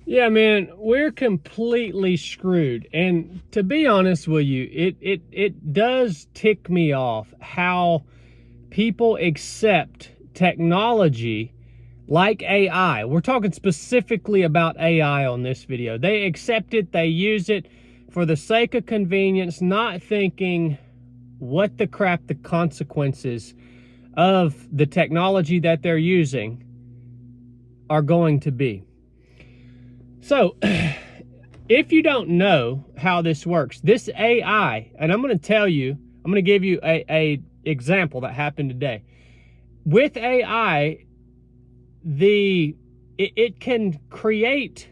Yeah, man, we're completely screwed. And to be honest with you, it does tick me off how people accept technology like AI. We're talking specifically about AI on this video. They accept it, they use it for the sake of convenience, not thinking what the crap the consequences of the technology that they're using are going to be. So, if you don't know how this works, this AI, and I'm going to tell you, I'm going to give you a example that happened today. With AI, it can create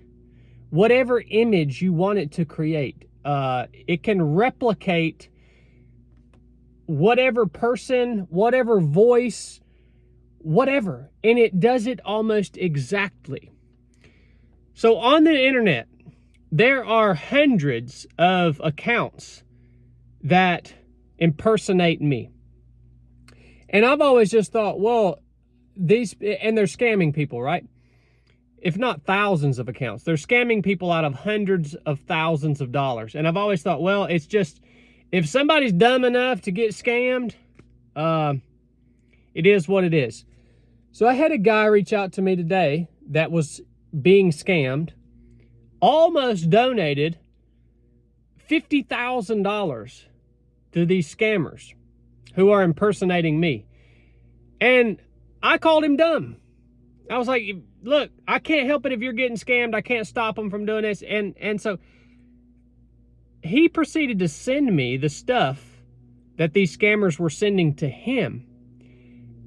whatever image you want it to create. It can replicate whatever person, whatever voice, whatever, and it does it almost exactly. So on the internet, there are hundreds of accounts that impersonate me. And I've always just thought, well, and they're scamming people, right? If not thousands of accounts, they're scamming people out of hundreds of thousands of dollars. And I've always thought, well, it's just, if somebody's dumb enough to get scammed, it is what it is. So I had a guy reach out to me today that was being scammed, almost donated $50,000 to these scammers who are impersonating me. And I called him dumb. I was like, look, I can't help it if you're getting scammed. I can't stop them from doing this. And so he proceeded to send me the stuff that these scammers were sending to him.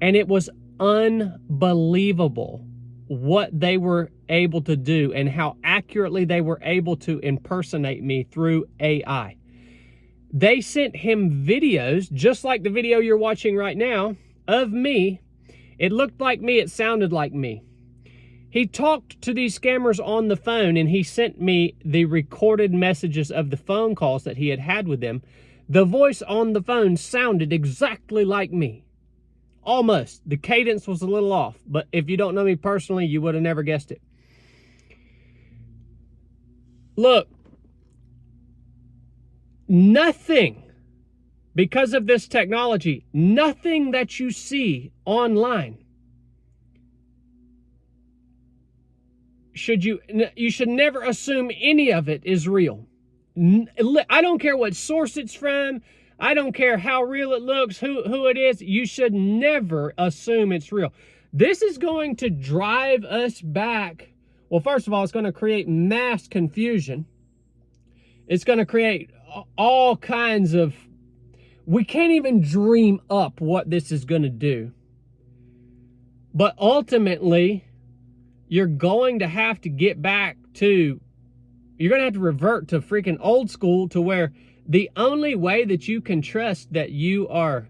And it was unbelievable what they were able to do and how accurately they were able to impersonate me through AI. They sent him videos, just like the video you're watching right now, of me. It looked like me, it sounded like me. He talked to these scammers on the phone, and he sent me the recorded messages of the phone calls that he had had with them. The voice on the phone sounded exactly like me. Almost. The cadence was a little off, but if you don't know me personally, you would have never guessed it. Look, nothing, because of this technology, nothing that you see online you should never assume any of it is real. I don't care what source it's from. I don't care how real it looks, who it is. You should never assume it's real. This is going to drive us back. Well, first of all, it's going to create mass confusion. It's going to create all kinds of... We can't even dream up what this is going to do. But ultimately, you're going to have to get back to... You're going to have to revert to freaking old school, to where the only way that you can trust that you are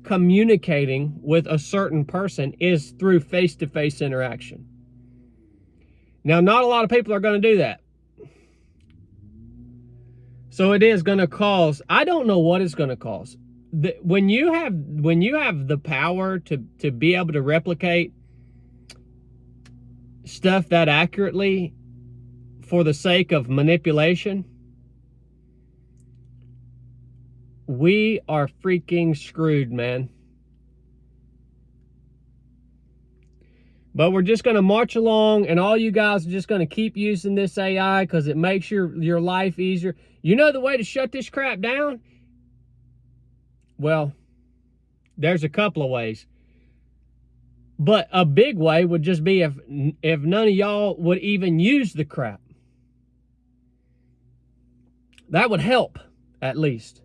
communicating with a certain person is through face-to-face interaction. Now, not a lot of people are going to do that. So it is going to cause... I don't know what it's going to cause. When you have the power to be able to replicate stuff that accurately for the sake of manipulation, we are freaking screwed, man. But we're just going to march along, and all you guys are just going to keep using this AI because it makes your life easier. You know the way to shut this crap down? Well, there's a couple of ways. But a big way would just be if none of y'all would even use the crap. That would help, at least.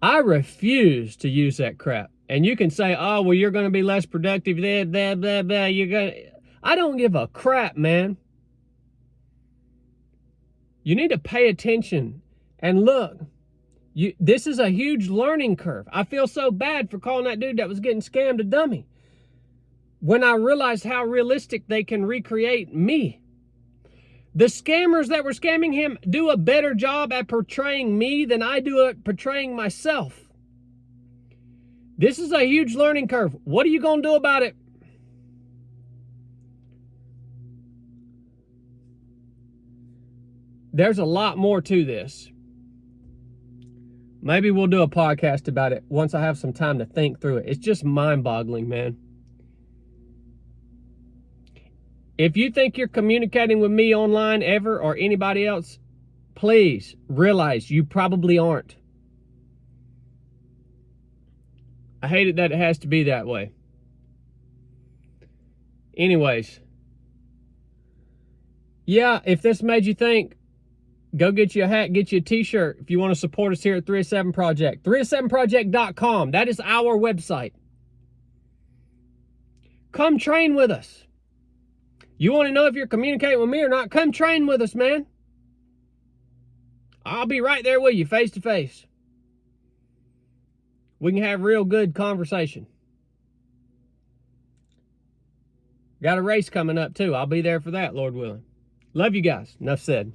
I refuse to use that crap. And you can say, oh, well, you're going to be less productive, blah, blah, blah, blah. I don't give a crap, man. You need to pay attention. And look, this is a huge learning curve. I feel so bad for calling that dude that was getting scammed a dummy, when I realized how realistic they can recreate me. The scammers that were scamming him do a better job at portraying me than I do at portraying myself. This is a huge learning curve. What are you going to do about it? There's a lot more to this. Maybe we'll do a podcast about it once I have some time to think through it. It's just mind-boggling, man. If you think you're communicating with me online ever or anybody else, please realize you probably aren't. I hate it that it has to be that way. Anyways. Yeah, if this made you think, go get you a hat, get you a t-shirt if you want to support us here at 307 Project. 307project.com. That is our website. Come train with us. You want to know if you're communicating with me or not? Come train with us, man. I'll be right there with you, face to face. We can have real good conversation. Got a race coming up, too. I'll be there for that, Lord willing. Love you guys. Enough said.